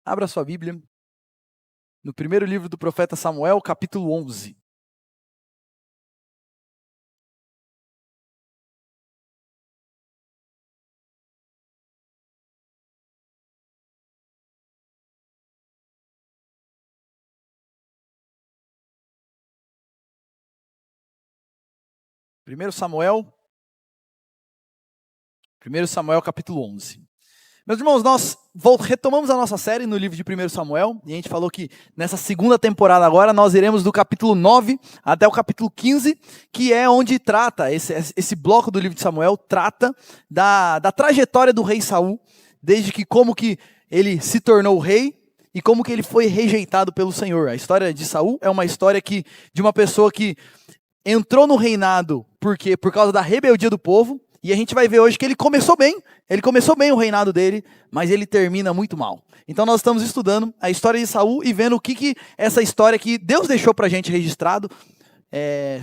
Abra sua Bíblia no primeiro livro do profeta Samuel, capítulo 11. Primeiro Samuel capítulo 11. Meus irmãos, nós retomamos a nossa série no livro de 1 Samuel, e a gente falou que nessa segunda temporada agora, nós iremos do capítulo 9 até o capítulo 15, que é onde trata, esse bloco do livro de Samuel, trata da trajetória do rei Saul, desde que como que ele se tornou rei, e como que ele foi rejeitado pelo Senhor. A história de Saul é uma história de uma pessoa que entrou no reinado por causa da rebeldia do povo, e a gente vai ver hoje que ele começou bem o reinado dele, mas ele termina muito mal. Então nós estamos estudando a história de Saul e vendo o que essa história que Deus deixou pra gente registrado,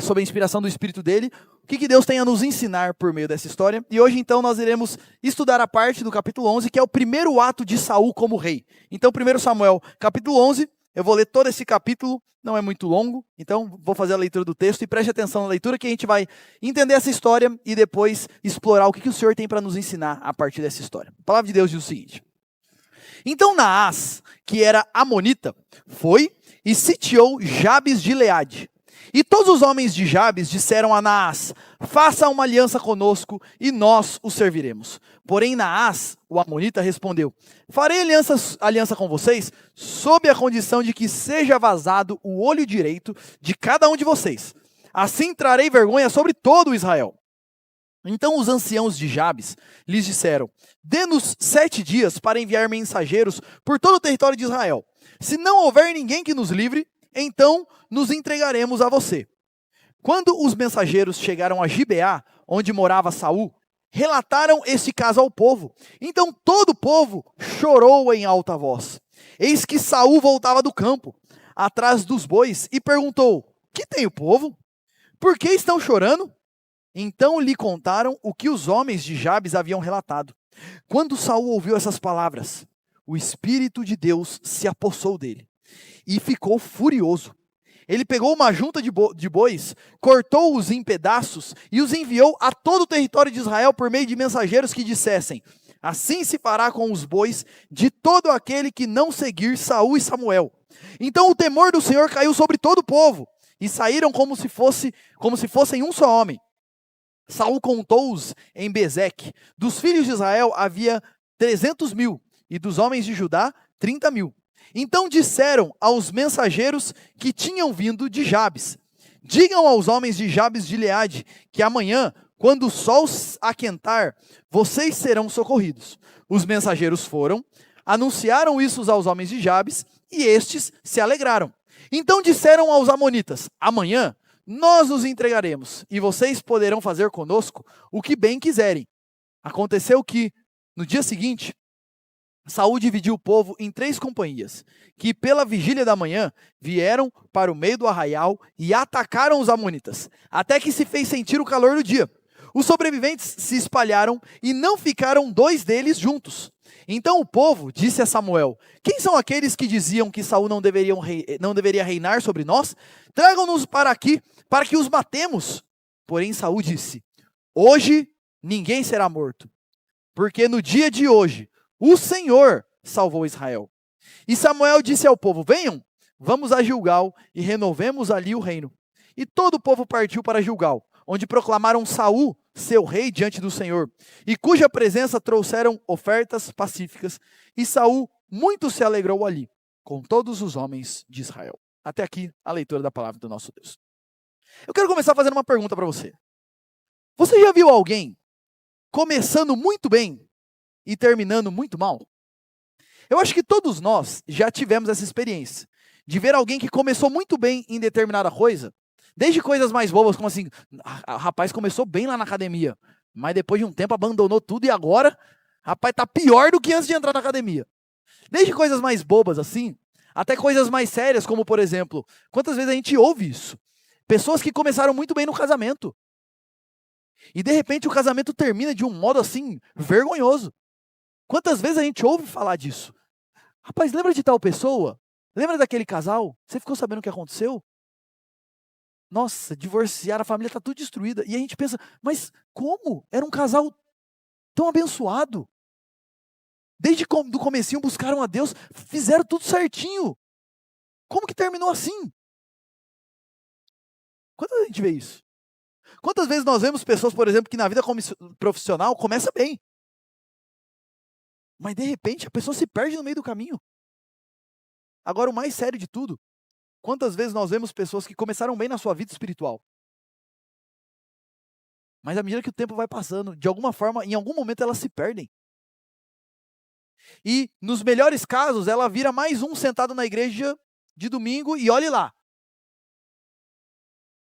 sob a inspiração do Espírito dele, o que Deus tem a nos ensinar por meio dessa história. E hoje então nós iremos estudar a parte do capítulo 11, que é o primeiro ato de Saul como rei. Então 1 Samuel capítulo 11, eu vou ler todo esse capítulo, não é muito longo, então vou fazer a leitura do texto e preste atenção na leitura que a gente vai entender essa história e depois explorar o que o Senhor tem para nos ensinar a partir dessa história. A palavra de Deus diz o seguinte: Então Naás, que era amonita, foi e sitiou Jabes de Gileade. E todos os homens de Jabes disseram a Naás: faça uma aliança conosco e nós o serviremos. Porém Naás, o amonita, respondeu: farei aliança com vocês sob a condição de que seja vazado o olho direito de cada um de vocês. Assim trarei vergonha sobre todo o Israel. Então os anciãos de Jabes lhes disseram: dê-nos 7 dias para enviar mensageiros por todo o território de Israel. Se não houver ninguém que nos livre, então nos entregaremos a você. Quando os mensageiros chegaram a Gibeá, onde morava Saul, relataram este caso ao povo. Então todo o povo chorou em alta voz. Eis que Saul voltava do campo, atrás dos bois, e perguntou: que tem o povo? Por que estão chorando? Então lhe contaram o que os homens de Jabes haviam relatado. Quando Saul ouviu essas palavras, o Espírito de Deus se apossou dele e ficou furioso. Ele pegou uma junta de bois, cortou-os em pedaços e os enviou a todo o território de Israel por meio de mensageiros que dissessem: assim se fará com os bois de todo aquele que não seguir Saul e Samuel. Então o temor do Senhor caiu sobre todo o povo, e saíram como se fossem um só homem. Saul contou-os em Bezeque. Dos filhos de Israel havia 300.000, e dos homens de Judá 30.000. Então disseram aos mensageiros que tinham vindo de Jabes: digam aos homens de Jabes de Gileade que amanhã, quando o sol aquentar, vocês serão socorridos. Os mensageiros foram, anunciaram isso aos homens de Jabes, e estes se alegraram. Então disseram aos amonitas: amanhã nós nos entregaremos, e vocês poderão fazer conosco o que bem quiserem. Aconteceu que, no dia seguinte, Saul dividiu o povo em 3 companhias, que pela vigília da manhã vieram para o meio do arraial e atacaram os amonitas, até que se fez sentir o calor do dia. Os sobreviventes se espalharam e não ficaram 2 deles juntos. Então o povo disse a Samuel: quem são aqueles que diziam que Saul não deveria reinar sobre nós? Tragam-nos para aqui, para que os matemos. Porém Saul disse: hoje ninguém será morto, porque no dia de hoje o Senhor salvou Israel. E Samuel disse ao povo: venham, vamos a Gilgal e renovemos ali o reino. E todo o povo partiu para Gilgal, onde proclamaram Saul seu rei diante do Senhor, e cuja presença trouxeram ofertas pacíficas. E Saul muito se alegrou ali, com todos os homens de Israel. Até aqui a leitura da palavra do nosso Deus. Eu quero começar fazendo uma pergunta para você. Você já viu alguém começando muito bem e terminando muito mal? Eu acho que todos nós já tivemos essa experiência, de ver alguém que começou muito bem em determinada coisa, desde coisas mais bobas, como assim, o rapaz começou bem lá na academia, mas depois de um tempo abandonou tudo e agora, rapaz, tá pior do que antes de entrar na academia. Desde coisas mais bobas assim, até coisas mais sérias, como por exemplo, quantas vezes a gente ouve isso? Pessoas que começaram muito bem no casamento, e de repente o casamento termina de um modo assim, vergonhoso. Quantas vezes a gente ouve falar disso? Rapaz, lembra de tal pessoa? Lembra daquele casal? Você ficou sabendo o que aconteceu? Nossa, divorciaram, a família está tudo destruída. E a gente pensa, mas como? Era um casal tão abençoado. Desde do comecinho buscaram a Deus, fizeram tudo certinho. Como que terminou assim? Quando a gente vê isso? Quantas vezes nós vemos pessoas, por exemplo, que na vida profissional começa bem, mas de repente a pessoa se perde no meio do caminho. Agora, o mais sério de tudo, quantas vezes nós vemos pessoas que começaram bem na sua vida espiritual, mas à medida que o tempo vai passando, de alguma forma, em algum momento elas se perdem. E, nos melhores casos, ela vira mais um sentado na igreja de domingo e olhe lá.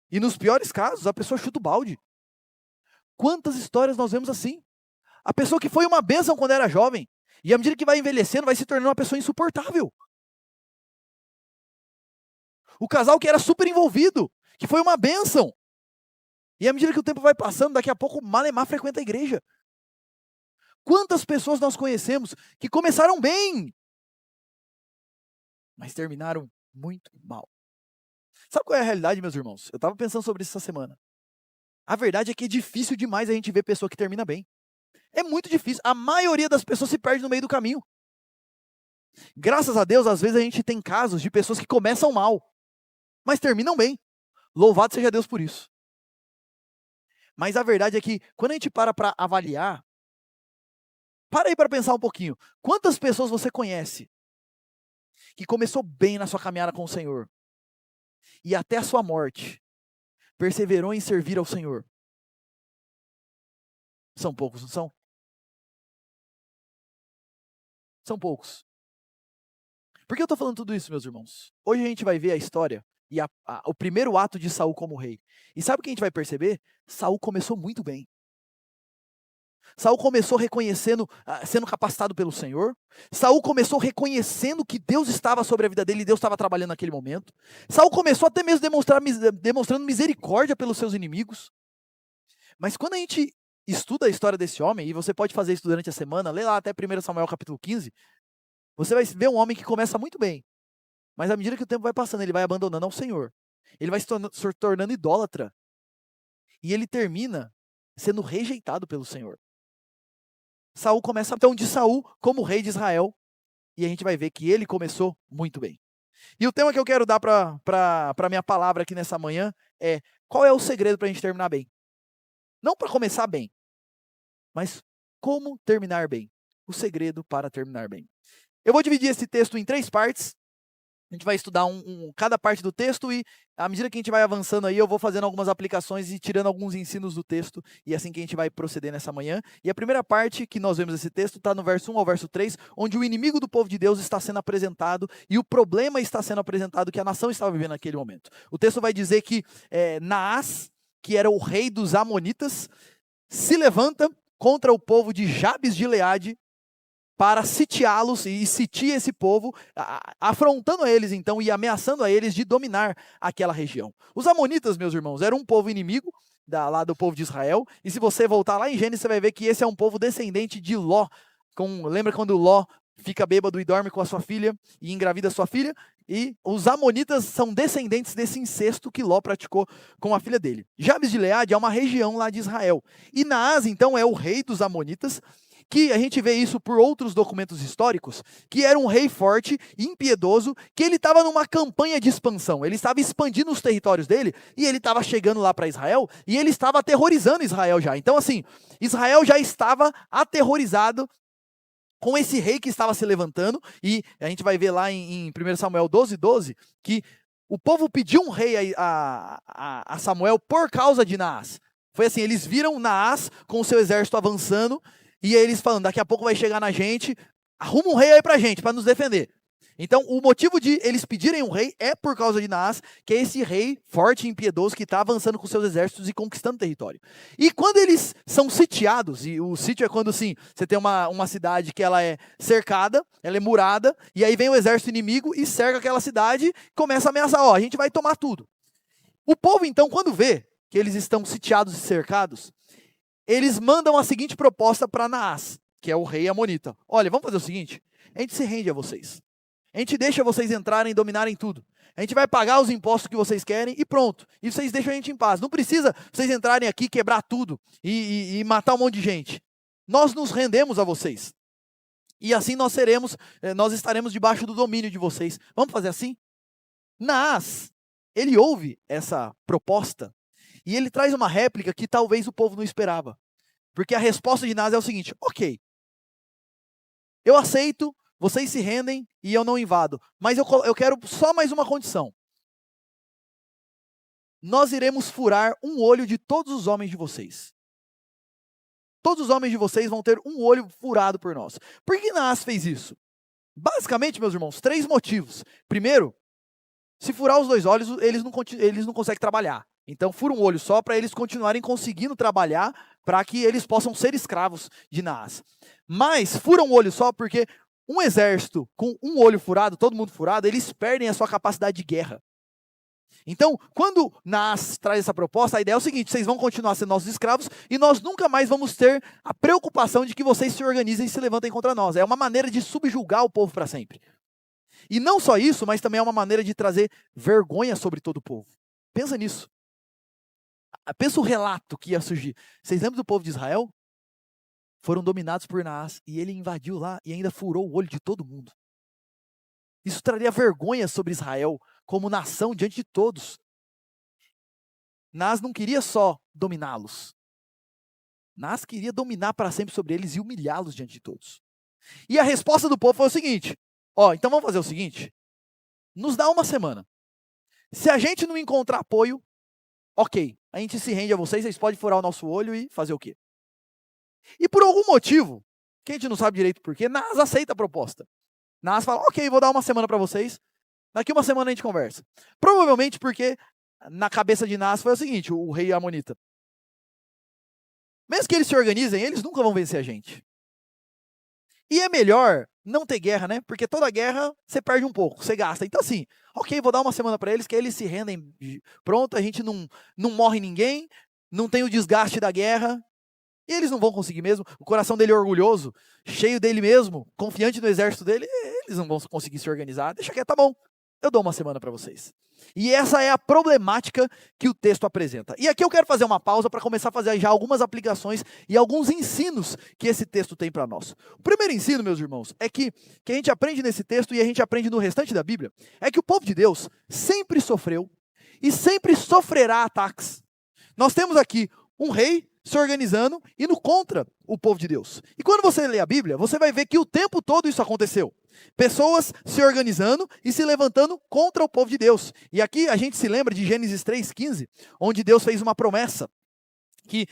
E nos piores casos, a pessoa chuta o balde. Quantas histórias nós vemos assim? A pessoa que foi uma bênção quando era jovem, e à medida que vai envelhecendo, vai se tornando uma pessoa insuportável. O casal que era super envolvido, que foi uma bênção. E à medida que o tempo vai passando, daqui a pouco o malemar frequenta a igreja. Quantas pessoas nós conhecemos que começaram bem, mas terminaram muito mal. Sabe qual é a realidade, meus irmãos? Eu estava pensando sobre isso essa semana. A verdade é que é difícil demais a gente ver pessoa que termina bem. É muito difícil. A maioria das pessoas se perde no meio do caminho. Graças a Deus, às vezes a gente tem casos de pessoas que começam mal, mas terminam bem. Louvado seja Deus por isso. Mas a verdade é que, quando a gente para avaliar, para aí para pensar um pouquinho. Quantas pessoas você conhece que começou bem na sua caminhada com o Senhor e até a sua morte perseverou em servir ao Senhor? São poucos, não são? São poucos. Por que eu estou falando tudo isso, meus irmãos? Hoje a gente vai ver a história e o primeiro ato de Saul como rei. E sabe o que a gente vai perceber? Saul começou muito bem. Saul começou reconhecendo, sendo capacitado pelo Senhor. Saul começou reconhecendo que Deus estava sobre a vida dele e Deus estava trabalhando naquele momento. Saul começou até mesmo demonstrando misericórdia pelos seus inimigos. Mas quando a gente estuda a história desse homem, e você pode fazer isso durante a semana, lê lá até 1 Samuel capítulo 15, você vai ver um homem que começa muito bem, mas à medida que o tempo vai passando, ele vai abandonando ao Senhor. Ele vai se tornando idólatra. E ele termina sendo rejeitado pelo Senhor. Saul começa então de Saul como rei de Israel, e a gente vai ver que ele começou muito bem. E o tema que eu quero dar para a minha palavra aqui nessa manhã é: qual é o segredo para a gente terminar bem? Não para começar bem, mas como terminar bem. O segredo para terminar bem. Eu vou dividir esse texto em 3 partes. A gente vai estudar cada parte do texto e, à medida que a gente vai avançando aí, eu vou fazendo algumas aplicações e tirando alguns ensinos do texto, e é assim que a gente vai proceder nessa manhã. E a primeira parte que nós vemos esse texto está no verso 1 ao verso 3, onde o inimigo do povo de Deus está sendo apresentado e o problema está sendo apresentado que a nação estava vivendo naquele momento. O texto vai dizer que Naás, que era o rei dos Amonitas, se levanta contra o povo de Jabes de Gileade para sitiá-los e sitia esse povo, afrontando a eles então e ameaçando a eles de dominar aquela região. Os amonitas, meus irmãos, eram um povo inimigo lá do povo de Israel, e se você voltar lá em Gênesis, você vai ver que esse é um povo descendente de Ló. Lembra quando Ló fica bêbado e dorme com a sua filha e engravida a sua filha? E os amonitas são descendentes desse incesto que Ló praticou com a filha dele. Jabes de Gileade é uma região lá de Israel. E Naás, então, é o rei dos amonitas, que a gente vê isso por outros documentos históricos, que era um rei forte e impiedoso, que ele estava numa campanha de expansão, ele estava expandindo os territórios dele, e ele estava chegando lá para Israel, e ele estava aterrorizando Israel já. Então assim, Israel já estava aterrorizado com esse rei que estava se levantando, e a gente vai ver lá em 1 Samuel 12, que o povo pediu um rei a Samuel por causa de Naás. Foi assim, eles viram Naás com o seu exército avançando, e aí eles falando, daqui a pouco vai chegar na gente, arruma um rei aí pra gente, para nos defender. Então, o motivo de eles pedirem um rei é por causa de Naás, que é esse rei forte e impiedoso que está avançando com seus exércitos e conquistando território. E quando eles são sitiados, e o sítio é quando, assim, você tem uma cidade que ela é cercada, ela é murada, e aí vem o exército inimigo e cerca aquela cidade e começa a ameaçar, a gente vai tomar tudo. O povo, então, quando vê que eles estão sitiados e cercados, eles mandam a seguinte proposta para Naás, que é o rei amonita. Olha, vamos fazer o seguinte, a gente se rende a vocês. A gente deixa vocês entrarem e dominarem tudo. A gente vai pagar os impostos que vocês querem e pronto. E vocês deixam a gente em paz. Não precisa vocês entrarem aqui, quebrar tudo e matar um monte de gente. Nós nos rendemos a vocês. E assim nós estaremos debaixo do domínio de vocês. Vamos fazer assim? Naás, ele ouve essa proposta e ele traz uma réplica que talvez o povo não esperava. Porque a resposta de Naás é o seguinte: ok, eu aceito, vocês se rendem e eu não invado. Mas eu quero só mais uma condição. Nós iremos furar um olho de todos os homens de vocês. Todos os homens de vocês vão ter um olho furado por nós. Por que Naás fez isso? Basicamente, meus irmãos, 3 motivos. Primeiro, se furar os 2 olhos, eles não conseguem trabalhar. Então, fura um olho só para eles continuarem conseguindo trabalhar, para que eles possam ser escravos de Naás. Mas fura um olho só porque um exército com um olho furado, todo mundo furado, eles perdem a sua capacidade de guerra. Então, quando Naás traz essa proposta, a ideia é o seguinte: vocês vão continuar sendo nossos escravos e nós nunca mais vamos ter a preocupação de que vocês se organizem e se levantem contra nós. É uma maneira de subjugar o povo para sempre. E não só isso, mas também é uma maneira de trazer vergonha sobre todo o povo. Pensa nisso. Pensa o relato que ia surgir. Vocês lembram do povo de Israel? Foram dominados por Naás e ele invadiu lá e ainda furou o olho de todo mundo. Isso traria vergonha sobre Israel como nação diante de todos. Naás não queria só dominá-los. Naás queria dominar para sempre sobre eles e humilhá-los diante de todos. E a resposta do povo foi o seguinte: então vamos fazer o seguinte, nos dá uma semana. Se a gente não encontrar apoio, ok, a gente se rende a vocês podem furar o nosso olho e fazer o quê? E por algum motivo, que a gente não sabe direito por quê, Naás aceita a proposta. Naás fala: ok, vou dar uma semana para vocês, daqui uma semana a gente conversa. Provavelmente porque na cabeça de Naás foi o seguinte, o rei amonita: mesmo que eles se organizem, eles nunca vão vencer a gente. E é melhor não ter guerra, né? Porque toda guerra você perde um pouco, você gasta. Então assim, ok, vou dar uma semana para eles, que eles se rendem, pronto, a gente não morre ninguém, não tem o desgaste da guerra. E eles não vão conseguir mesmo. O coração dele é orgulhoso, cheio dele mesmo, confiante no exército dele, eles não vão conseguir se organizar. Deixa quieto, tá bom, eu dou uma semana para vocês. E essa é a problemática que o texto apresenta. E aqui eu quero fazer uma pausa para começar a fazer já algumas aplicações e alguns ensinos que esse texto tem para nós. O primeiro ensino, meus irmãos, é que a gente aprende nesse texto e a gente aprende no restante da Bíblia, é que o povo de Deus sempre sofreu e sempre sofrerá ataques. Nós temos aqui um rei se organizando, indo contra o povo de Deus. E quando você lê a Bíblia, você vai ver que o tempo todo isso aconteceu. Pessoas se organizando e se levantando contra o povo de Deus. E aqui a gente se lembra de Gênesis 3,15, onde Deus fez uma promessa que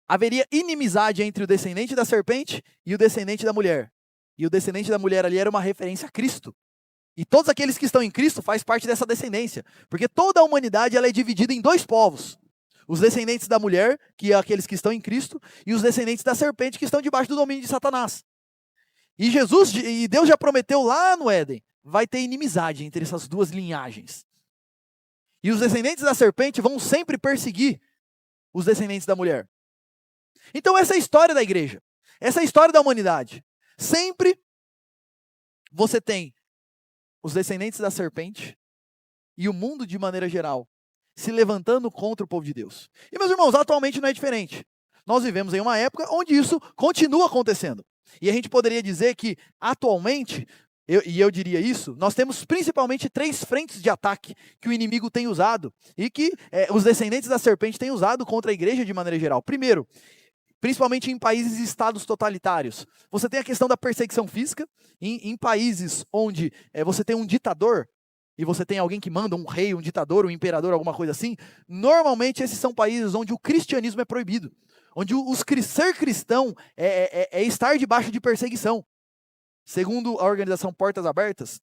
haveria inimizade entre o descendente da serpente e o descendente da mulher. E o descendente da mulher ali era uma referência a Cristo. E todos aqueles que estão em Cristo fazem parte dessa descendência. Porque toda a humanidade ela é dividida em 2 povos. Os descendentes da mulher, que é aqueles que estão em Cristo, e os descendentes da serpente, que estão debaixo do domínio de Satanás. E Deus já prometeu lá no Éden, vai ter inimizade entre essas 2 linhagens. E os descendentes da serpente vão sempre perseguir os descendentes da mulher. Então essa é a história da igreja. Essa é a história da humanidade. Sempre você tem os descendentes da serpente e o mundo de maneira geral se levantando contra o povo de Deus. E, meus irmãos, atualmente não é diferente. Nós vivemos em uma época onde isso continua acontecendo. E a gente poderia dizer que, atualmente, eu diria isso, nós temos principalmente 3 frentes de ataque que o inimigo tem usado e que os descendentes da serpente têm usado contra a igreja de maneira geral. Primeiro, principalmente em países e estados totalitários, você tem a questão da perseguição física. Em países onde você tem um ditador, e você tem alguém que manda, um rei, um ditador, um imperador, alguma coisa assim, normalmente esses são países onde o cristianismo é proibido. Onde ser cristão é estar debaixo de perseguição. Segundo a organização Portas Abertas,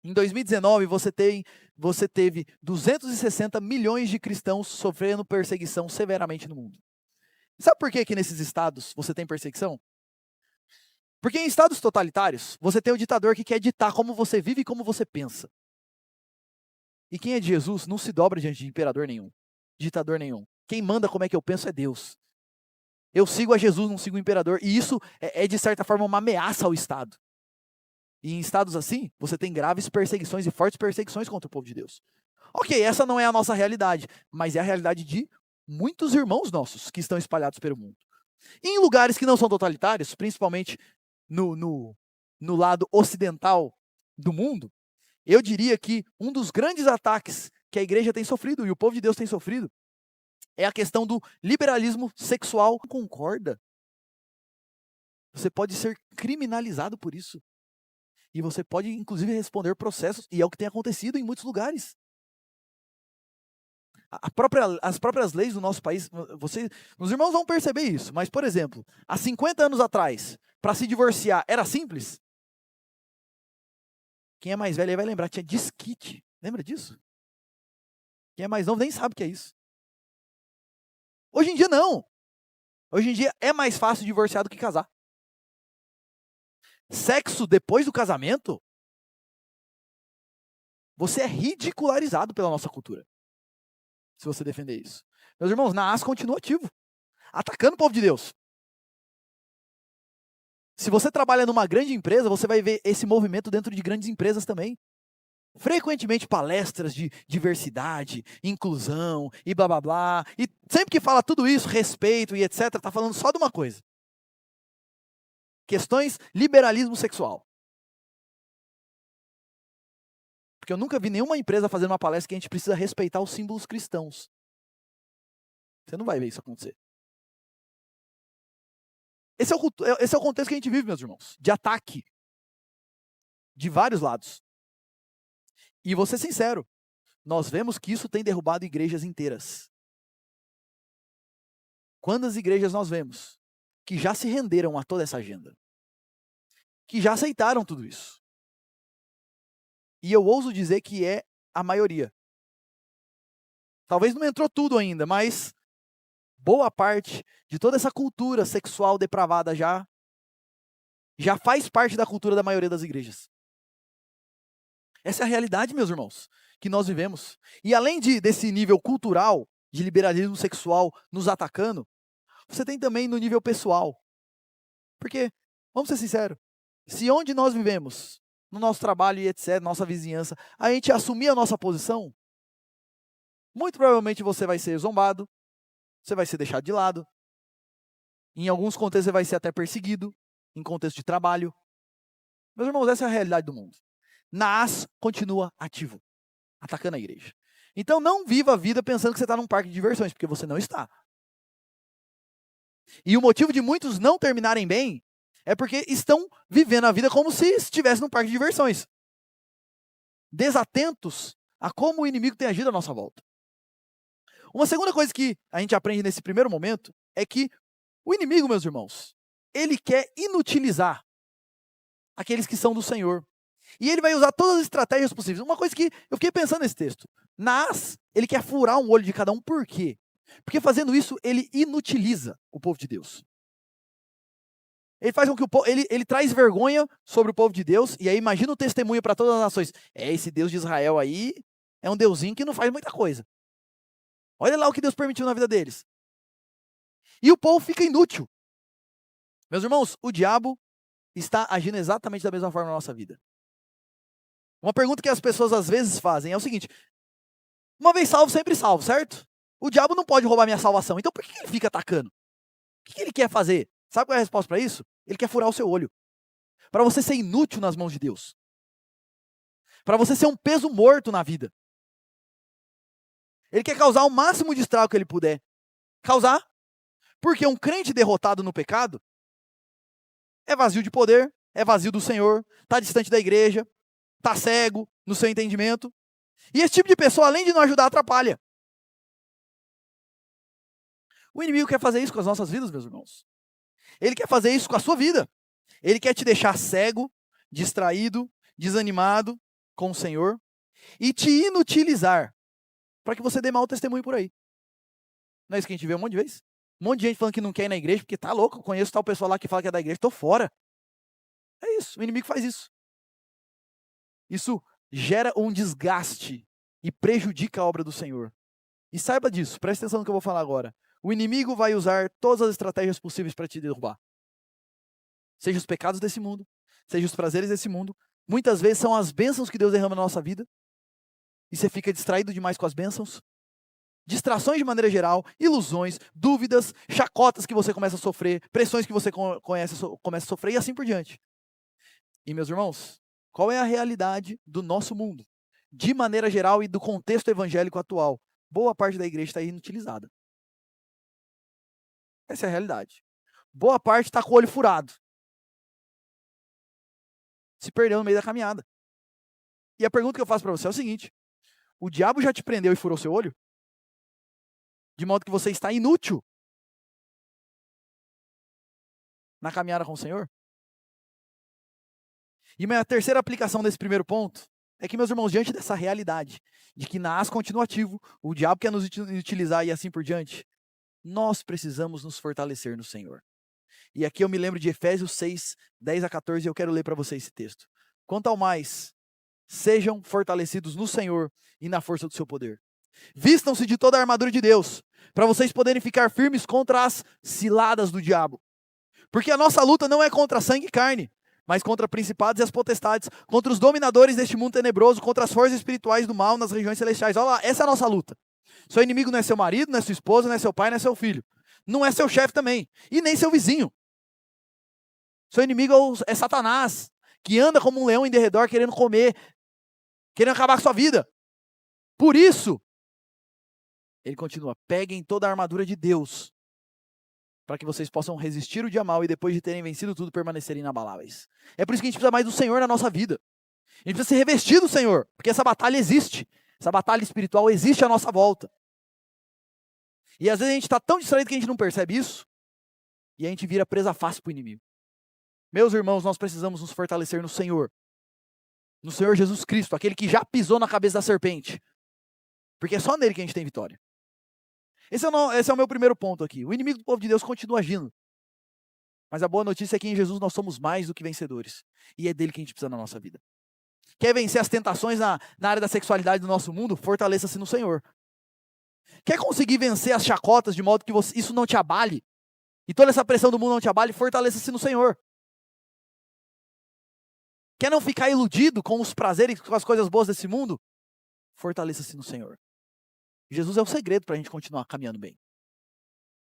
em 2019 você teve 260 milhões de cristãos sofrendo perseguição severamente no mundo. Sabe por que nesses estados você tem perseguição? Porque em estados totalitários, você tem o ditador que quer ditar como você vive e como você pensa. E quem é de Jesus não se dobra diante de imperador nenhum, ditador nenhum. Quem manda como é que eu penso é Deus. Eu sigo a Jesus, não sigo o imperador. E isso é de certa forma uma ameaça ao Estado. E em estados assim, você tem graves perseguições e fortes perseguições contra o povo de Deus. Ok, essa não é a nossa realidade, mas é a realidade de muitos irmãos nossos que estão espalhados pelo mundo. E em lugares que não são totalitários, principalmente no lado ocidental do mundo, eu diria que um dos grandes ataques que a igreja tem sofrido e o povo de Deus tem sofrido é a questão do liberalismo sexual. Concorda? Você pode ser criminalizado por isso. E você pode, inclusive, responder processos, e é o que tem acontecido em muitos lugares. As próprias leis do nosso país, os irmãos vão perceber isso, mas, por exemplo, há 50 anos atrás, para se divorciar, era simples? Quem é mais velho aí vai lembrar, tinha disquite. Lembra disso? Quem é mais novo nem sabe o que é isso. Hoje em dia, não. Hoje em dia, é mais fácil divorciar do que casar. Sexo depois do casamento, você é ridicularizado pela nossa cultura, se você defender isso. Meus irmãos, Naas continua ativo, atacando o povo de Deus. Se você trabalha numa grande empresa, você vai ver esse movimento dentro de grandes empresas também. Frequentemente palestras de diversidade, inclusão e blá blá blá. E sempre que fala tudo isso, respeito e etc., está falando só de uma coisa. Questões liberalismo sexual. Porque eu nunca vi nenhuma empresa fazendo uma palestra que a gente precisa respeitar os símbolos cristãos. Você não vai ver isso acontecer. Esse é o contexto que a gente vive, meus irmãos, de ataque. De vários lados. E vou ser sincero, nós vemos que isso tem derrubado igrejas inteiras. Quantas igrejas nós vemos que já se renderam a toda essa agenda? Que já aceitaram tudo isso? E eu ouso dizer que é a maioria. Talvez não entrou tudo ainda, mas boa parte de toda essa cultura sexual depravada já faz parte da cultura da maioria das igrejas. Essa é a realidade, meus irmãos, que nós vivemos. E além desse nível cultural, de liberalismo sexual nos atacando, você tem também no nível pessoal. Porque, vamos ser sinceros, se onde nós vivemos, no nosso trabalho e etc., nossa vizinhança, a gente assumir a nossa posição, muito provavelmente você vai ser zombado, você vai ser deixado de lado, em alguns contextos você vai ser até perseguido, em contexto de trabalho. Meus irmãos, essa é a realidade do mundo. Naas continua ativo, atacando a igreja. Então não viva a vida pensando que você está num parque de diversões, porque você não está. E o motivo de muitos não terminarem bem é porque estão vivendo a vida como se estivessem num parque de diversões. Desatentos a como o inimigo tem agido à nossa volta. Uma segunda coisa que a gente aprende nesse primeiro momento é que o inimigo, meus irmãos, ele quer inutilizar aqueles que são do Senhor. E ele vai usar todas as estratégias possíveis. Uma coisa que eu fiquei pensando nesse texto. Naas, ele quer furar um olho de cada um. Por quê? Porque fazendo isso, ele inutiliza o povo de Deus. Ele faz com que ele traz vergonha sobre o povo de Deus. E aí imagina o testemunho para todas as nações. Esse Deus de Israel aí é um deusinho que não faz muita coisa. Olha lá o que Deus permitiu na vida deles. E o povo fica inútil. Meus irmãos, o diabo está agindo exatamente da mesma forma na nossa vida. Uma pergunta que as pessoas às vezes fazem é o seguinte: uma vez salvo, sempre salvo, certo? O diabo não pode roubar minha salvação, então por que ele fica atacando? O que ele quer fazer? Sabe qual é a resposta para isso? Ele quer furar o seu olho. Para você ser inútil nas mãos de Deus. Para você ser um peso morto na vida. Ele quer causar o máximo de estrago que ele puder causar, porque um crente derrotado no pecado é vazio de poder, é vazio do Senhor, está distante da igreja, está cego no seu entendimento. E esse tipo de pessoa, além de não ajudar, atrapalha. O inimigo quer fazer isso com as nossas vidas, meus irmãos. Ele quer fazer isso com a sua vida. Ele quer te deixar cego, distraído, desanimado com o Senhor e te inutilizar para que você dê mau testemunho por aí. Não é isso que a gente vê um monte de vezes? Um monte de gente falando que não quer ir na igreja porque tá louco, eu conheço tal pessoa lá que fala que é da igreja, tô fora. É isso, o inimigo faz isso. Isso gera um desgaste e prejudica a obra do Senhor. E saiba disso, preste atenção no que eu vou falar agora. O inimigo vai usar todas as estratégias possíveis para te derrubar. Seja os pecados desse mundo, seja os prazeres desse mundo, Muitas vezes são as bênçãos que Deus derrama na nossa vida, e você fica distraído demais com as bênçãos. Distrações de maneira geral, ilusões, dúvidas, chacotas que você começa a sofrer, pressões que você começa a sofrer e assim por diante. E meus irmãos, qual é a realidade do nosso mundo? De maneira geral e do contexto evangélico atual, boa parte da igreja está inutilizada. Essa é a realidade. Boa parte está com o olho furado. Se perdeu no meio da caminhada. E a pergunta que eu faço para você é o seguinte: o diabo já te prendeu e furou seu olho? De modo que você está inútil na caminhada com o Senhor? E minha terceira aplicação desse primeiro ponto é que, meus irmãos, diante dessa realidade de que na asa continua ativo, o diabo quer nos utilizar e assim por diante, nós precisamos nos fortalecer no Senhor. E aqui eu me lembro de Efésios 6, 10 a 14, e eu quero ler para vocês esse texto. Quanto ao mais, sejam fortalecidos no Senhor e na força do seu poder. Vistam-se de toda a armadura de Deus, para vocês poderem ficar firmes contra as ciladas do diabo. Porque a nossa luta não é contra sangue e carne, mas contra principados e as potestades, contra os dominadores deste mundo tenebroso, contra as forças espirituais do mal nas regiões celestiais. Olha lá, essa é a nossa luta. Seu inimigo não é seu marido, não é sua esposa, não é seu pai, não é seu filho. Não é seu chefe também, e nem seu vizinho. Seu inimigo é Satanás, que anda como um leão em derredor, querendo comer, querendo acabar com sua vida. Por isso, ele continua: peguem toda a armadura de Deus, para que vocês possam resistir o dia mal e depois de terem vencido tudo, permanecerem inabaláveis. É por isso que a gente precisa mais do Senhor na nossa vida. A gente precisa se revestir do Senhor, porque essa batalha existe. Essa batalha espiritual existe à nossa volta. E às vezes a gente está tão distraído que a gente não percebe isso, e a gente vira presa fácil para o inimigo. Meus irmãos, nós precisamos nos fortalecer no Senhor Jesus Cristo, aquele que já pisou na cabeça da serpente, porque é só nele que a gente tem vitória. Esse é o meu primeiro ponto aqui. O inimigo do povo de Deus continua agindo, mas a boa notícia é que em Jesus nós somos mais do que vencedores, e é dele que a gente precisa na nossa vida. Quer vencer as tentações na área da sexualidade do nosso mundo? Fortaleça-se no Senhor. Quer conseguir vencer as chacotas de modo que isso não te abale, e toda essa pressão do mundo não te abale? Fortaleça-se no Senhor. Quer não ficar iludido com os prazeres, com as coisas boas desse mundo? Fortaleça-se no Senhor. Jesus é o segredo para a gente continuar caminhando bem.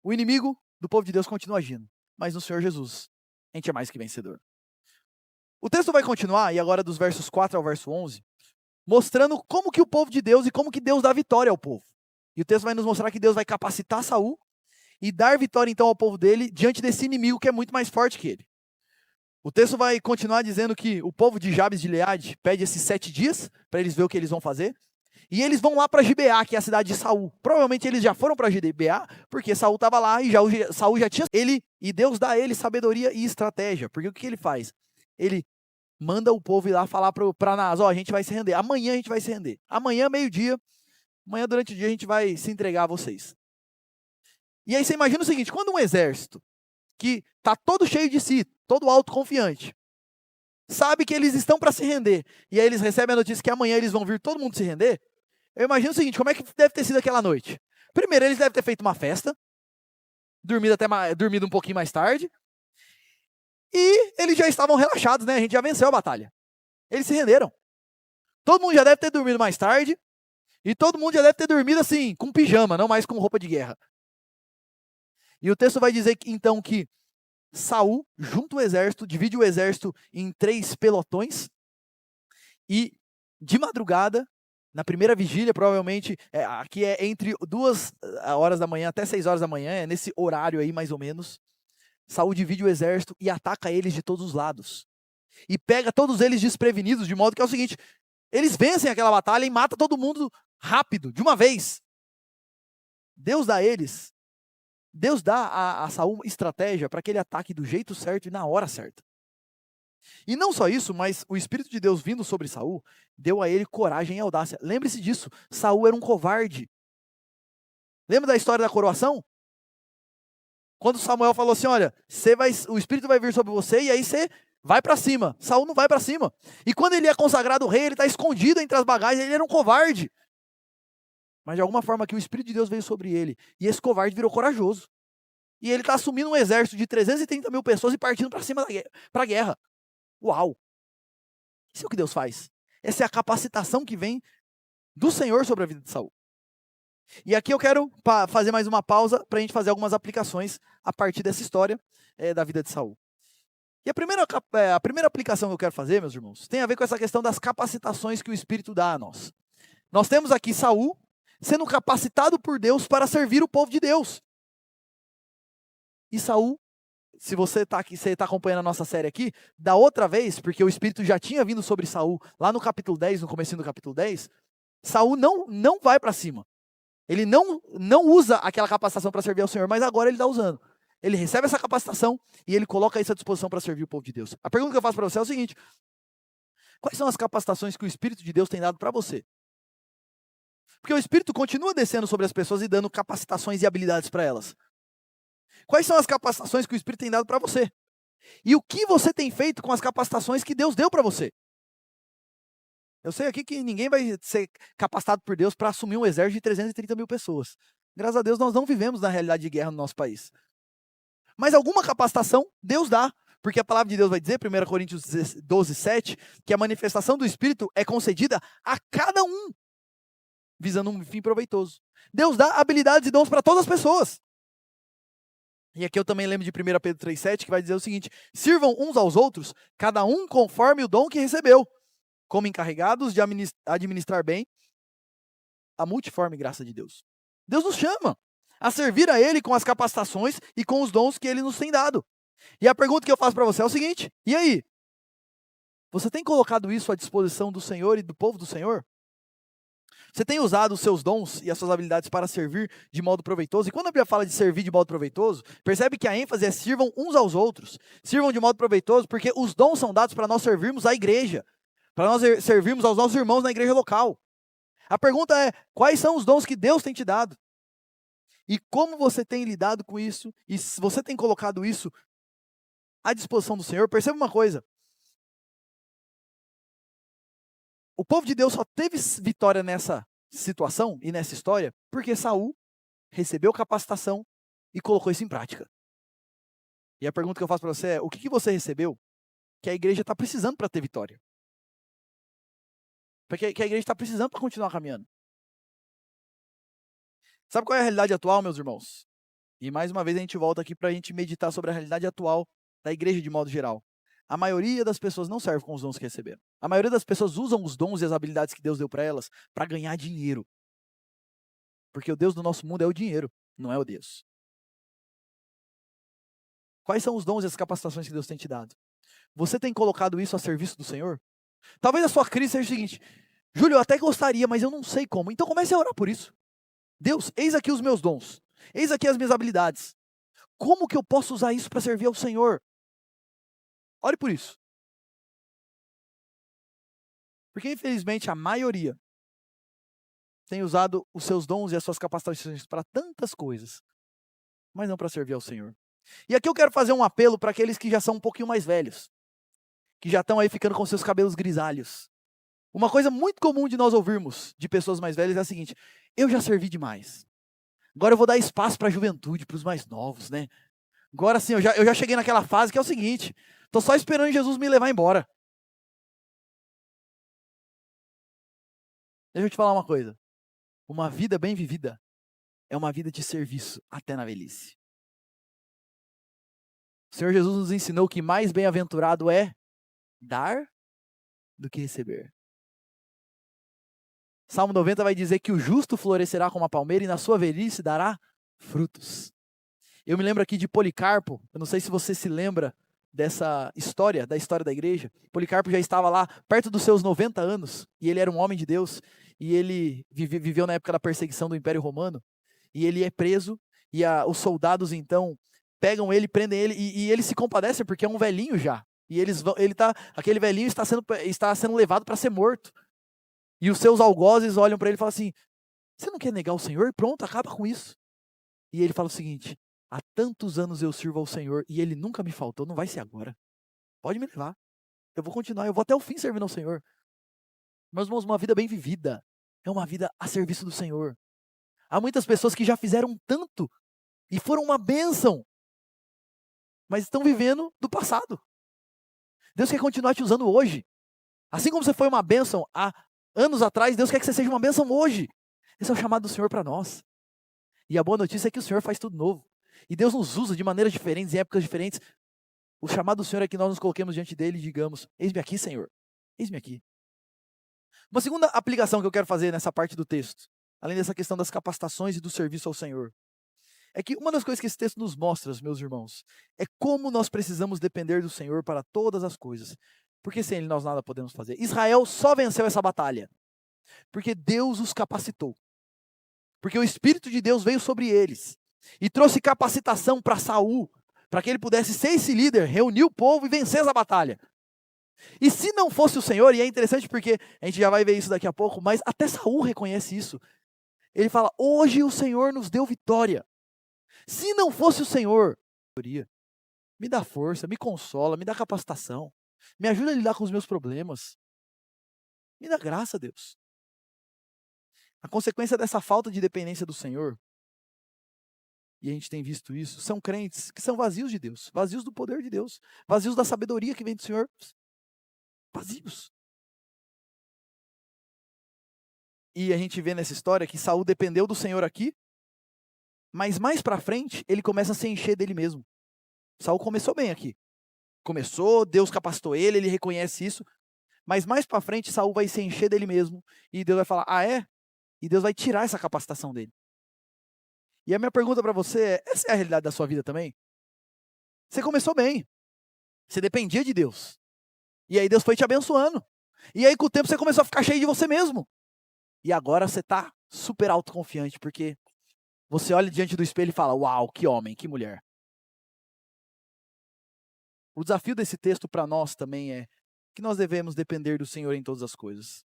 O inimigo do povo de Deus continua agindo, mas no Senhor Jesus, a gente é mais que vencedor. O texto vai continuar, e agora dos versos 4 ao verso 11, mostrando como que o povo de Deus e como que Deus dá vitória ao povo. E o texto vai nos mostrar que Deus vai capacitar Saul e dar vitória então ao povo dele diante desse inimigo que é muito mais forte que ele. O texto vai continuar dizendo que o povo de Jabes de Gileade pede esses 7 dias para eles verem o que eles vão fazer. E eles vão lá para Gibeá, que é a cidade de Saul. Provavelmente eles já foram para Gibeá, porque Saul estava lá e Saul já tinha ele, e Deus dá a ele sabedoria e estratégia. Porque o que ele faz? Ele manda o povo ir lá falar para Naas: a gente vai se render, amanhã a gente vai se render. Amanhã, meio-dia, amanhã durante o dia a gente vai se entregar a vocês. E aí você imagina o seguinte: quando um exército que está todo cheio de si, todo autoconfiante, sabe que eles estão para se render, e aí eles recebem a notícia que amanhã eles vão vir todo mundo se render, eu imagino o seguinte: como é que deve ter sido aquela noite? Primeiro, eles devem ter feito uma festa, dormido um pouquinho mais tarde, e eles já estavam relaxados, né? A gente já venceu a batalha. Eles se renderam. Todo mundo já deve ter dormido mais tarde, e todo mundo já deve ter dormido assim, com pijama, não mais com roupa de guerra. E o texto vai dizer então que Saul junta o exército, divide o exército em 3 pelotões, e de madrugada, na primeira vigília, provavelmente, aqui é entre 2 horas da manhã até 6 horas da manhã, é nesse horário aí mais ou menos, Saul divide o exército e ataca eles de todos os lados. E pega todos eles desprevenidos, de modo que é o seguinte: eles vencem aquela batalha e matam todo mundo rápido, de uma vez. Deus dá a Saul estratégia para que ele ataque do jeito certo e na hora certa. E não só isso, mas o Espírito de Deus vindo sobre Saul deu a ele coragem e audácia. Lembre-se disso, Saul era um covarde. Lembra da história da coroação? Quando Samuel falou assim: olha, o Espírito vai vir sobre você e aí você vai para cima. Saul não vai para cima. E quando ele é consagrado rei, ele está escondido entre as bagagens, ele era um covarde. Mas de alguma forma aqui o Espírito de Deus veio sobre ele, e esse covarde virou corajoso. E ele está assumindo um exército de 330 mil pessoas e partindo para cima para a guerra. Uau! Isso é o que Deus faz. Essa é a capacitação que vem do Senhor sobre a vida de Saul. E aqui eu quero fazer mais uma pausa para a gente fazer algumas aplicações a partir dessa história da vida de Saul. E a primeira aplicação que eu quero fazer, meus irmãos, tem a ver com essa questão das capacitações que o Espírito dá a nós. Nós temos aqui Saul sendo capacitado por Deus para servir o povo de Deus. E Saul, se você está aqui, você está acompanhando a nossa série aqui, da outra vez, porque o Espírito já tinha vindo sobre Saul, lá no capítulo 10, no comecinho do capítulo 10, Saul não vai para cima. Ele não usa aquela capacitação para servir ao Senhor, mas agora ele está usando. Ele recebe essa capacitação e ele coloca isso à disposição para servir o povo de Deus. A pergunta que eu faço para você é o seguinte: quais são as capacitações que o Espírito de Deus tem dado para você? Porque o Espírito continua descendo sobre as pessoas e dando capacitações e habilidades para elas. Quais são as capacitações que o Espírito tem dado para você? E o que você tem feito com as capacitações que Deus deu para você? Eu sei aqui que ninguém vai ser capacitado por Deus para assumir um exército de 330 mil pessoas. Graças a Deus nós não vivemos na realidade de guerra no nosso país. Mas alguma capacitação Deus dá. Porque a palavra de Deus vai dizer, 1 Coríntios 12, 7, que a manifestação do Espírito é concedida a cada um, visando um fim proveitoso. Deus dá habilidades e dons para todas as pessoas. E aqui eu também lembro de 1 Pedro 3,7, que vai dizer o seguinte: sirvam uns aos outros, cada um conforme o dom que recebeu, como encarregados de administrar bem a multiforme graça de Deus. Deus nos chama a servir a Ele com as capacitações e com os dons que Ele nos tem dado. E a pergunta que eu faço para você é o seguinte: e aí? Você tem colocado isso à disposição do Senhor e do povo do Senhor? Você tem usado os seus dons e as suas habilidades para servir de modo proveitoso? E quando a Bíblia fala de servir de modo proveitoso, percebe que a ênfase é sirvam uns aos outros. Sirvam de modo proveitoso porque os dons são dados para nós servirmos a igreja, para nós servirmos aos nossos irmãos na igreja local. A pergunta é: quais são os dons que Deus tem te dado? E como você tem lidado com isso? E se você tem colocado isso à disposição do Senhor? Perceba uma coisa: o povo de Deus só teve vitória nessa situação e nessa história porque Saul recebeu capacitação e colocou isso em prática. E a pergunta que eu faço para você é: o que você recebeu que a igreja está precisando para ter vitória? Porque que a igreja está precisando para continuar caminhando. Sabe qual é a realidade atual, meus irmãos? E mais uma vez a gente volta aqui para a gente meditar sobre a realidade atual da igreja de modo geral. A maioria das pessoas não serve com os dons que receberam. A maioria das pessoas usam os dons e as habilidades que Deus deu para elas para ganhar dinheiro. Porque o Deus do nosso mundo é o dinheiro, não é o Deus. Quais são os dons e as capacitações que Deus tem te dado? Você tem colocado isso a serviço do Senhor? Talvez a sua crise seja o seguinte: Júlio, eu até gostaria, mas eu não sei como. Então comece a orar por isso. Deus, eis aqui os meus dons. Eis aqui as minhas habilidades. Como que eu posso usar isso para servir ao Senhor? Ore por isso. Porque infelizmente a maioria tem usado os seus dons e as suas capacitações para tantas coisas, mas não para servir ao Senhor. E aqui eu quero fazer um apelo para aqueles que já são um pouquinho mais velhos, que já estão aí ficando com seus cabelos grisalhos. Uma coisa muito comum de nós ouvirmos de pessoas mais velhas é a seguinte: eu já servi demais. Agora eu vou dar espaço para a juventude, para os mais novos, né? Agora sim, eu já cheguei naquela fase que é o seguinte: estou só esperando Jesus me levar embora. Deixa eu te falar uma coisa. Uma vida bem vivida é uma vida de serviço até na velhice. O Senhor Jesus nos ensinou que mais bem-aventurado é dar do que receber. Salmo 90 vai dizer que o justo florescerá como a palmeira e na sua velhice dará frutos. Eu me lembro aqui de Policarpo, eu não sei se você se lembra dessa história, da história da igreja. Policarpo já estava lá perto dos seus 90 anos, e ele era um homem de Deus, e ele viveu na época da perseguição do Império Romano, e ele é preso, e os soldados então pegam ele, prendem ele, e ele se compadece porque é um velhinho já. E aquele velhinho está sendo levado para ser morto. E os seus algozes olham para ele e falam assim: você não quer negar o Senhor? Pronto, acaba com isso. E ele fala o seguinte: há tantos anos eu sirvo ao Senhor e Ele nunca me faltou, não vai ser agora. Pode me levar. Eu vou continuar, eu vou até o fim servindo ao Senhor. Meus irmãos, uma vida bem vivida é uma vida a serviço do Senhor. Há muitas pessoas que já fizeram tanto e foram uma bênção, mas estão vivendo do passado. Deus quer continuar te usando hoje. Assim como você foi uma bênção há anos atrás, Deus quer que você seja uma bênção hoje. Esse é o chamado do Senhor para nós. E a boa notícia é que o Senhor faz tudo novo. E Deus nos usa de maneiras diferentes, em épocas diferentes. O chamado do Senhor é que nós nos coloquemos diante dele e digamos: eis-me aqui, Senhor. Eis-me aqui. Uma segunda aplicação que eu quero fazer nessa parte do texto, além dessa questão das capacitações e do serviço ao Senhor, é que uma das coisas que esse texto nos mostra, meus irmãos, é como nós precisamos depender do Senhor para todas as coisas. Porque sem Ele nós nada podemos fazer. Israel só venceu essa batalha porque Deus os capacitou. Porque o Espírito de Deus veio sobre eles e trouxe capacitação para Saul, para que ele pudesse ser esse líder, reunir o povo e vencer essa batalha. E se não fosse o Senhor, e é interessante porque a gente já vai ver isso daqui a pouco, mas até Saul reconhece isso. Ele fala: hoje o Senhor nos deu vitória. Se não fosse o Senhor, me dá força, me consola, me dá capacitação, me ajuda a lidar com os meus problemas. Me dá graça, Deus. A consequência dessa falta de dependência do Senhor, e a gente tem visto isso, são crentes que são vazios de Deus, vazios do poder de Deus, vazios da sabedoria que vem do Senhor, vazios. E a gente vê nessa história que Saul dependeu do Senhor aqui, mas mais pra frente ele começa a se encher dele mesmo. Saul começou bem aqui. Começou, Deus capacitou ele, ele reconhece isso, mas mais pra frente Saul vai se encher dele mesmo e Deus vai falar: ah, é? E Deus vai tirar essa capacitação dele. E a minha pergunta para você é: essa é a realidade da sua vida também? Você começou bem, você dependia de Deus, e aí Deus foi te abençoando, e aí com o tempo você começou a ficar cheio de você mesmo, e agora você está super autoconfiante, porque você olha diante do espelho e fala: uau, que homem, que mulher. O desafio desse texto para nós também é que nós devemos depender do Senhor em todas as coisas,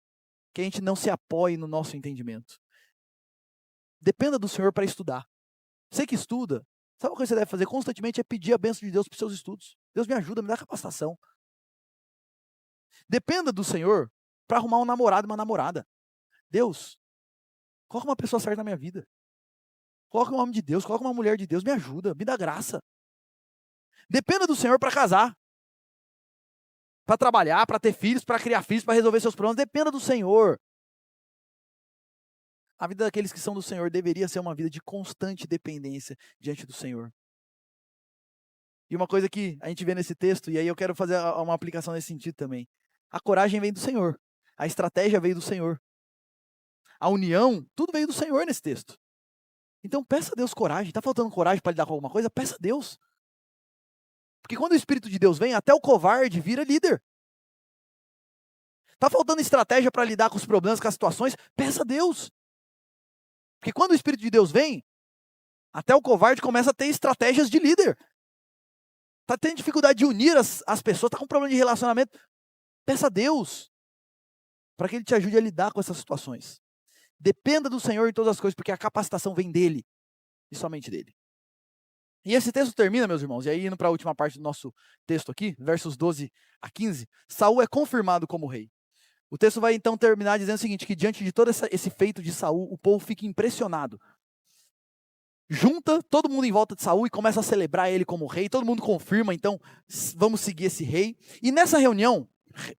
que a gente não se apoie no nosso entendimento. Dependa do Senhor para estudar. Você que estuda, sabe o que você deve fazer constantemente? É pedir a bênção de Deus para os seus estudos. Deus me ajuda, me dá capacitação. Dependa do Senhor para arrumar um namorado e uma namorada. Deus, coloca uma pessoa certa na minha vida. Coloca um homem de Deus, coloca uma mulher de Deus, me ajuda, me dá graça. Dependa do Senhor para casar, para trabalhar, para ter filhos, para criar filhos, para resolver seus problemas. Dependa do Senhor. A vida daqueles que são do Senhor deveria ser uma vida de constante dependência diante do Senhor. E uma coisa que a gente vê nesse texto, e aí eu quero fazer uma aplicação nesse sentido também. A coragem vem do Senhor. A estratégia veio do Senhor. A união, tudo veio do Senhor nesse texto. Então peça a Deus coragem. Está faltando coragem para lidar com alguma coisa? Peça a Deus. Porque quando o Espírito de Deus vem, até o covarde vira líder. Está faltando estratégia para lidar com os problemas, com as situações? Peça a Deus. Porque quando o Espírito de Deus vem, até o covarde começa a ter estratégias de líder. Está tendo dificuldade de unir as pessoas, está com problema de relacionamento. Peça a Deus para que Ele te ajude a lidar com essas situações. Dependa do Senhor em todas as coisas, porque a capacitação vem dEle e somente dEle. E esse texto termina, meus irmãos, e aí indo para a última parte do nosso texto aqui, versos 12 a 15, Saul é confirmado como rei. O texto vai então terminar dizendo o seguinte, que diante de todo esse feito de Saul, o povo fica impressionado. Junta todo mundo em volta de Saul e começa a celebrar ele como rei, todo mundo confirma, então vamos seguir esse rei. E nessa reunião,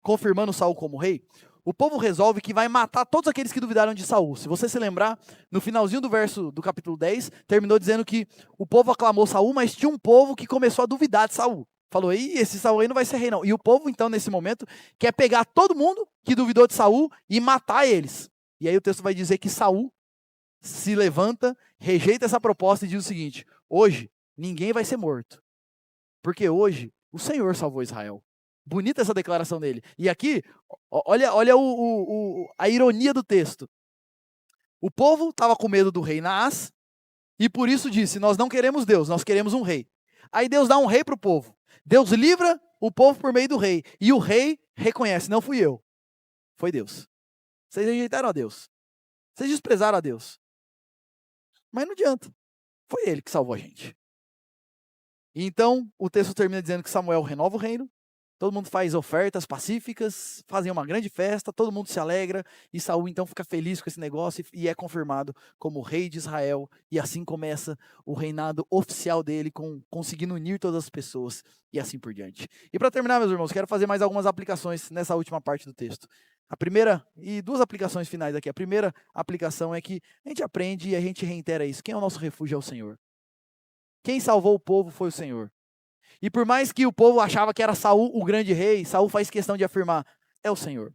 confirmando Saul como rei, o povo resolve que vai matar todos aqueles que duvidaram de Saul. Se você se lembrar, no finalzinho do capítulo 10, terminou dizendo que o povo aclamou Saul, mas tinha um povo que começou a duvidar de Saul. Falou: esse Saul aí não vai ser rei não. E o povo então nesse momento quer pegar todo mundo que duvidou de Saul e matar eles. E aí o texto vai dizer que Saul se levanta, rejeita essa proposta e diz o seguinte: hoje ninguém vai ser morto, porque hoje o Senhor salvou Israel. Bonita essa declaração dele. E aqui, olha a ironia do texto. O povo estava com medo do rei Naás e por isso disse: nós não queremos Deus, nós queremos um rei. Aí Deus dá um rei para o povo. Deus livra o povo por meio do rei. E o rei reconhece: não fui eu, foi Deus. Vocês rejeitaram a Deus. Vocês desprezaram a Deus. Mas não adianta. Foi ele que salvou a gente. E então, o texto termina dizendo que Samuel renova o reino. Todo mundo faz ofertas pacíficas, fazem uma grande festa, todo mundo se alegra, e Saul então fica feliz com esse negócio e é confirmado como rei de Israel, e assim começa o reinado oficial dele, conseguindo unir todas as pessoas, e assim por diante. E para terminar, meus irmãos, quero fazer mais algumas aplicações nessa última parte do texto. A primeira, e duas aplicações finais aqui. A primeira aplicação é que a gente aprende e a gente reitera isso: quem é o nosso refúgio é o Senhor. Quem salvou o povo foi o Senhor. E por mais que o povo achava que era Saul o grande rei, Saul faz questão de afirmar: é o Senhor.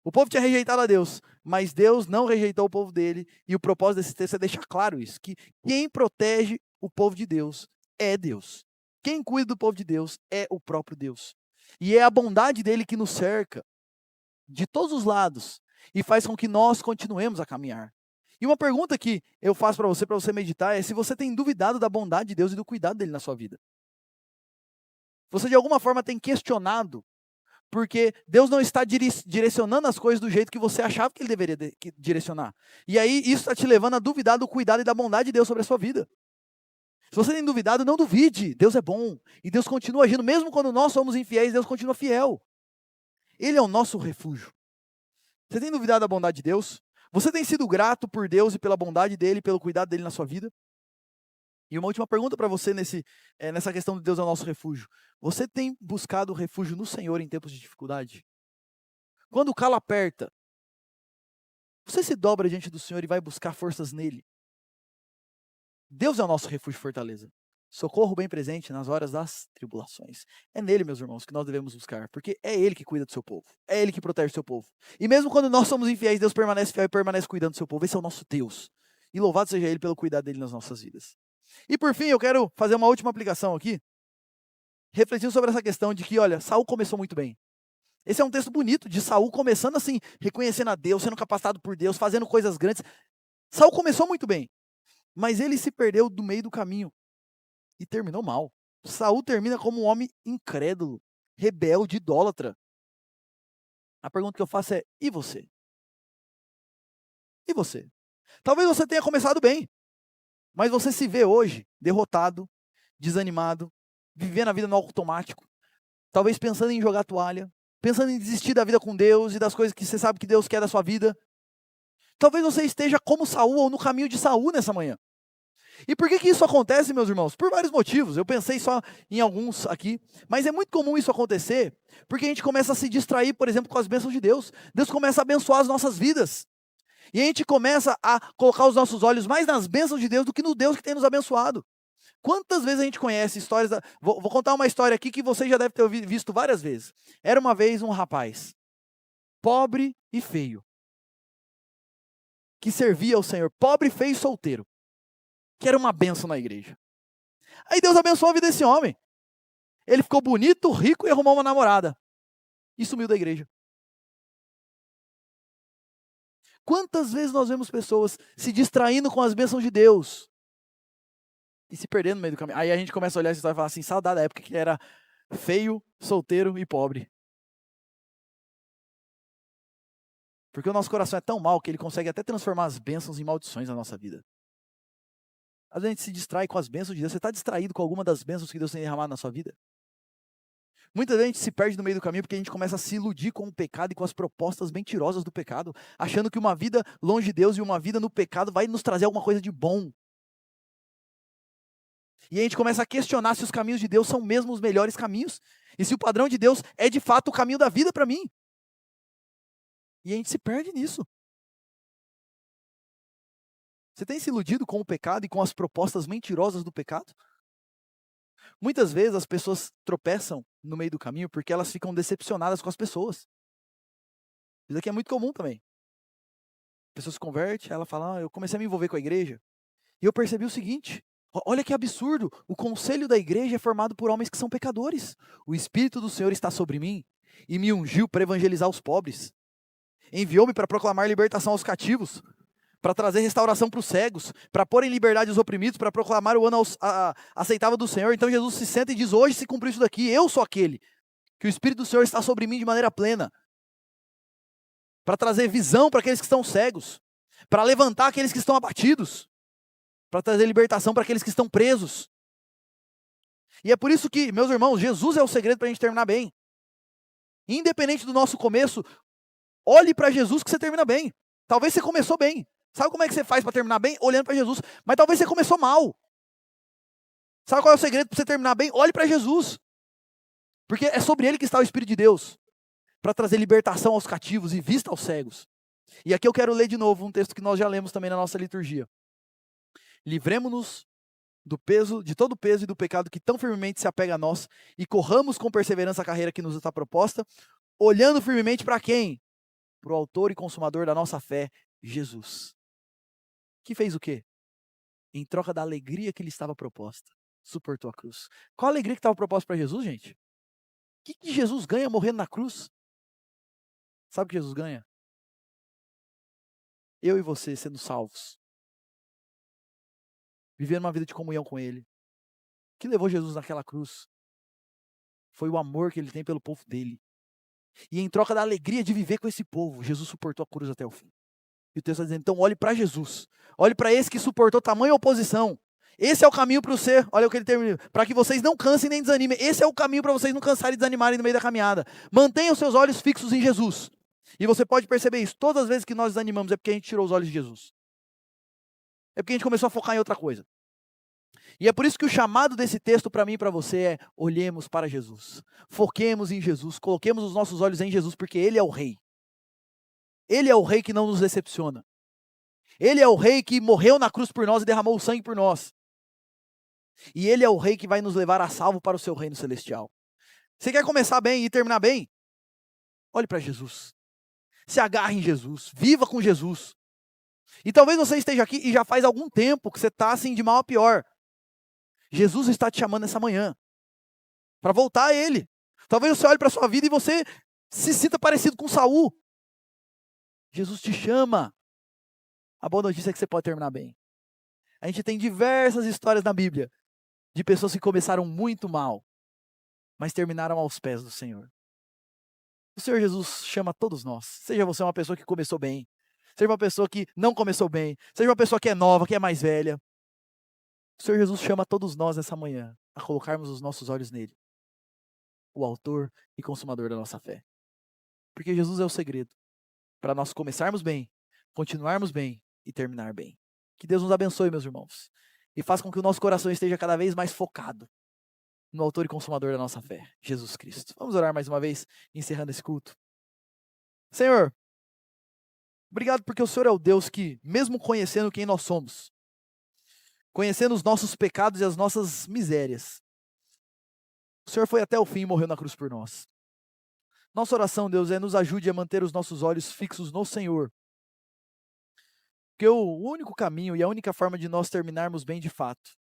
O povo tinha rejeitado a Deus, mas Deus não rejeitou o povo dele, e o propósito desse texto é deixar claro isso, que quem protege o povo de Deus é Deus. Quem cuida do povo de Deus é o próprio Deus. E é a bondade dele que nos cerca de todos os lados e faz com que nós continuemos a caminhar. E uma pergunta que eu faço para você meditar, é se você tem duvidado da bondade de Deus e do cuidado dele na sua vida. Você de alguma forma tem questionado, porque Deus não está direcionando as coisas do jeito que você achava que ele deveria direcionar. E aí isso está te levando a duvidar do cuidado e da bondade de Deus sobre a sua vida. Se você tem duvidado, não duvide. Deus é bom. E Deus continua agindo. Mesmo quando nós somos infiéis, Deus continua fiel. Ele é o nosso refúgio. Você tem duvidado da bondade de Deus? Você tem sido grato por Deus e pela bondade dele, pelo cuidado dele na sua vida? E uma última pergunta para você nessa questão de Deus é o nosso refúgio. Você tem buscado refúgio no Senhor em tempos de dificuldade? Quando o calo aperta, você se dobra diante do Senhor e vai buscar forças nele? Deus é o nosso refúgio e fortaleza. Socorro bem presente nas horas das tribulações. É nele, meus irmãos, que nós devemos buscar, porque é ele que cuida do seu povo. É ele que protege o seu povo. E mesmo quando nós somos infiéis, Deus permanece fiel e permanece cuidando do seu povo. Esse é o nosso Deus. E louvado seja ele pelo cuidado dele nas nossas vidas. E por fim, eu quero fazer uma última aplicação aqui, refletindo sobre essa questão de que, olha, Saul começou muito bem. Esse é um texto bonito de Saul começando assim, reconhecendo a Deus, sendo capacitado por Deus, fazendo coisas grandes. Saul começou muito bem, mas ele se perdeu do meio do caminho e terminou mal. Saul termina como um homem incrédulo, rebelde, idólatra. A pergunta que eu faço é: e você? E você? Talvez você tenha começado bem, mas você se vê hoje derrotado, desanimado, vivendo a vida no automático, talvez pensando em jogar a toalha, pensando em desistir da vida com Deus e das coisas que você sabe que Deus quer da sua vida. Talvez você esteja como Saul ou no caminho de Saul nessa manhã. E por que isso acontece, meus irmãos? Por vários motivos. Eu pensei só em alguns aqui, mas é muito comum isso acontecer, porque a gente começa a se distrair, por exemplo, com as bênçãos de Deus. Deus começa a abençoar as nossas vidas. E a gente começa a colocar os nossos olhos mais nas bênçãos de Deus do que no Deus que tem nos abençoado. Quantas vezes a gente conhece histórias... Vou contar uma história aqui que você já deve ter visto várias vezes. Era uma vez um rapaz, pobre e feio, que servia ao Senhor, pobre, feio e solteiro, que era uma bênção na igreja. Aí Deus abençoou a vida desse homem. Ele ficou bonito, rico e arrumou uma namorada. E sumiu da igreja. Quantas vezes nós vemos pessoas se distraindo com as bênçãos de Deus e se perdendo no meio do caminho? Aí a gente começa a olhar essa história e falar assim: saudade da época que era feio, solteiro e pobre. Porque o nosso coração é tão mau que ele consegue até transformar as bênçãos em maldições na nossa vida. Às vezes a gente se distrai com as bênçãos de Deus. Você está distraído com alguma das bênçãos que Deus tem derramado na sua vida? Muitas vezes a gente se perde no meio do caminho porque a gente começa a se iludir com o pecado e com as propostas mentirosas do pecado, achando que uma vida longe de Deus e uma vida no pecado vai nos trazer alguma coisa de bom. E a gente começa a questionar se os caminhos de Deus são mesmo os melhores caminhos, e se o padrão de Deus é de fato o caminho da vida para mim. E a gente se perde nisso. Você tem se iludido com o pecado e com as propostas mentirosas do pecado? Muitas vezes as pessoas tropeçam no meio do caminho porque elas ficam decepcionadas com as pessoas. Isso aqui é muito comum também. A pessoa se converte, ela fala: eu comecei a me envolver com a igreja e eu percebi o seguinte: olha que absurdo, o conselho da igreja é formado por homens que são pecadores. O Espírito do Senhor está sobre mim e me ungiu para evangelizar os pobres. Enviou-me para proclamar libertação aos cativos, para trazer restauração para os cegos, para pôr em liberdade os oprimidos, para proclamar o ano aceitável do Senhor. Então Jesus se senta e diz: hoje se cumpriu isso daqui, eu sou aquele, que o Espírito do Senhor está sobre mim de maneira plena, para trazer visão para aqueles que estão cegos, para levantar aqueles que estão abatidos, para trazer libertação para aqueles que estão presos. E é por isso que, meus irmãos, Jesus é o segredo para a gente terminar bem. Independente do nosso começo, olhe para Jesus que você termina bem. Talvez você começou bem. Sabe como é que você faz para terminar bem? Olhando para Jesus. Mas talvez você começou mal. Sabe qual é o segredo para você terminar bem? Olhe para Jesus. Porque é sobre ele que está o Espírito de Deus, para trazer libertação aos cativos e vista aos cegos. E aqui eu quero ler de novo um texto que nós já lemos também na nossa liturgia. Livremo-nos do peso, de todo o peso e do pecado que tão firmemente se apega a nós, e corramos com perseverança a carreira que nos está proposta, olhando firmemente para quem? Para o autor e consumador da nossa fé, Jesus. Que fez o quê? Em troca da alegria que lhe estava proposta, suportou a cruz. Qual a alegria que estava proposta para Jesus, gente? O que Jesus ganha morrendo na cruz? Sabe o que Jesus ganha? Eu e você sendo salvos. Vivendo uma vida de comunhão com Ele. O que levou Jesus naquela cruz? Foi o amor que Ele tem pelo povo dele. E em troca da alegria de viver com esse povo, Jesus suportou a cruz até o fim. E o texto está dizendo, então olhe para Jesus. Olhe para esse que suportou tamanha oposição. Esse é o caminho para o ser, olha o que ele termina, para que vocês não cansem nem desanimem. Esse é o caminho para vocês não cansarem e desanimarem no meio da caminhada. Mantenham os seus olhos fixos em Jesus. E você pode perceber isso, todas as vezes que nós desanimamos é porque a gente tirou os olhos de Jesus. É porque a gente começou a focar em outra coisa. E é por isso que o chamado desse texto para mim e para você é: olhemos para Jesus. Foquemos em Jesus, coloquemos os nossos olhos em Jesus, porque Ele é o Rei. Ele é o Rei que não nos decepciona. Ele é o Rei que morreu na cruz por nós e derramou o sangue por nós. E Ele é o Rei que vai nos levar a salvo para o seu reino celestial. Você quer começar bem e terminar bem? Olhe para Jesus. Se agarre em Jesus. Viva com Jesus. E talvez você esteja aqui e já faz algum tempo que você está assim de mal a pior. Jesus está te chamando essa manhã para voltar a Ele. Talvez você olhe para a sua vida e você se sinta parecido com Saul. Jesus te chama. A boa notícia é que você pode terminar bem. A gente tem diversas histórias na Bíblia de pessoas que começaram muito mal, mas terminaram aos pés do Senhor. O Senhor Jesus chama todos nós. Seja você uma pessoa que começou bem, seja uma pessoa que não começou bem, seja uma pessoa que é nova, que é mais velha. O Senhor Jesus chama todos nós nessa manhã a colocarmos os nossos olhos nele, o autor e consumador da nossa fé. Porque Jesus é o segredo para nós começarmos bem, continuarmos bem e terminar bem. Que Deus nos abençoe, meus irmãos, e faça com que o nosso coração esteja cada vez mais focado no autor e consumador da nossa fé, Jesus Cristo. Vamos orar mais uma vez, encerrando esse culto. Senhor, obrigado porque o Senhor é o Deus que, mesmo conhecendo quem nós somos, conhecendo os nossos pecados e as nossas misérias, o Senhor foi até o fim e morreu na cruz por nós. Nossa oração, Deus, é nos ajude a manter os nossos olhos fixos no Senhor. Porque o único caminho e a única forma de nós terminarmos bem de fato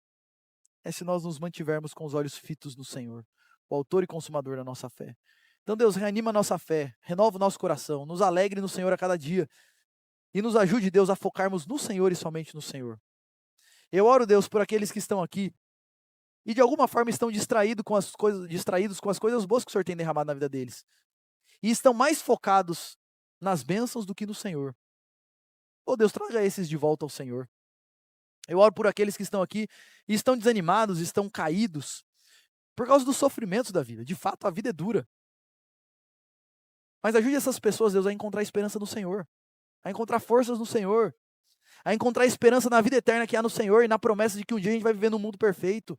é se nós nos mantivermos com os olhos fitos no Senhor, o autor e consumador da nossa fé. Então, Deus, reanima a nossa fé, renova o nosso coração, nos alegre no Senhor a cada dia e nos ajude, Deus, a focarmos no Senhor e somente no Senhor. Eu oro, Deus, por aqueles que estão aqui e de alguma forma estão distraídos com as coisas boas que o Senhor tem derramado na vida deles. E estão mais focados nas bênçãos do que no Senhor. Oh Deus, traga esses de volta ao Senhor. Eu oro por aqueles que estão aqui e estão desanimados, estão caídos, por causa dos sofrimentos da vida. De fato, a vida é dura. Mas ajude essas pessoas, Deus, a encontrar esperança no Senhor, a encontrar forças no Senhor, a encontrar esperança na vida eterna que há no Senhor e na promessa de que um dia a gente vai viver num mundo perfeito.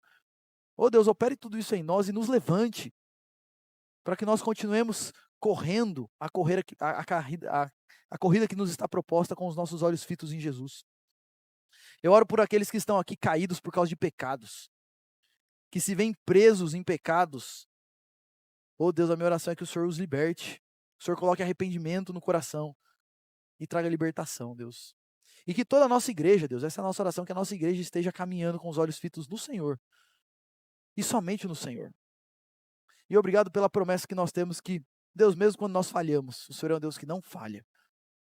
Oh Deus, opere tudo isso em nós e nos levante, para que nós continuemos correndo a corrida que nos está proposta com os nossos olhos fitos em Jesus. Eu oro por aqueles que estão aqui caídos por causa de pecados, que se veem presos em pecados. Oh Deus, a minha oração é que o Senhor os liberte, o Senhor coloque arrependimento no coração e traga libertação, Deus. E que toda a nossa igreja, Deus, essa é a nossa oração, que a nossa igreja esteja caminhando com os olhos fitos no Senhor e somente no Senhor. E obrigado pela promessa que nós temos que, Deus, mesmo quando nós falhamos, o Senhor é um Deus que não falha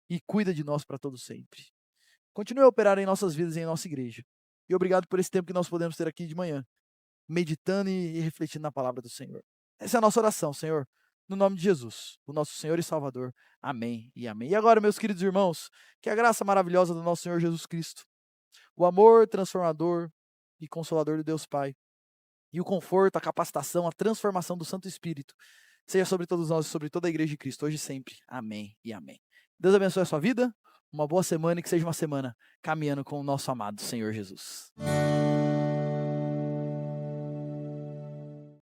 e cuida de nós para todo sempre. Continue a operar em nossas vidas e em nossa igreja. E obrigado por esse tempo que nós podemos ter aqui de manhã, meditando e refletindo na palavra do Senhor. Essa é a nossa oração, Senhor, no nome de Jesus, o nosso Senhor e Salvador. Amém e amém. E agora, meus queridos irmãos, que a graça maravilhosa do nosso Senhor Jesus Cristo, o amor transformador e consolador do Deus Pai, e o conforto, a capacitação, a transformação do Santo Espírito, seja sobre todos nós e sobre toda a igreja de Cristo, hoje e sempre. Amém e amém. Deus abençoe a sua vida, uma boa semana e que seja uma semana caminhando com o nosso amado Senhor Jesus.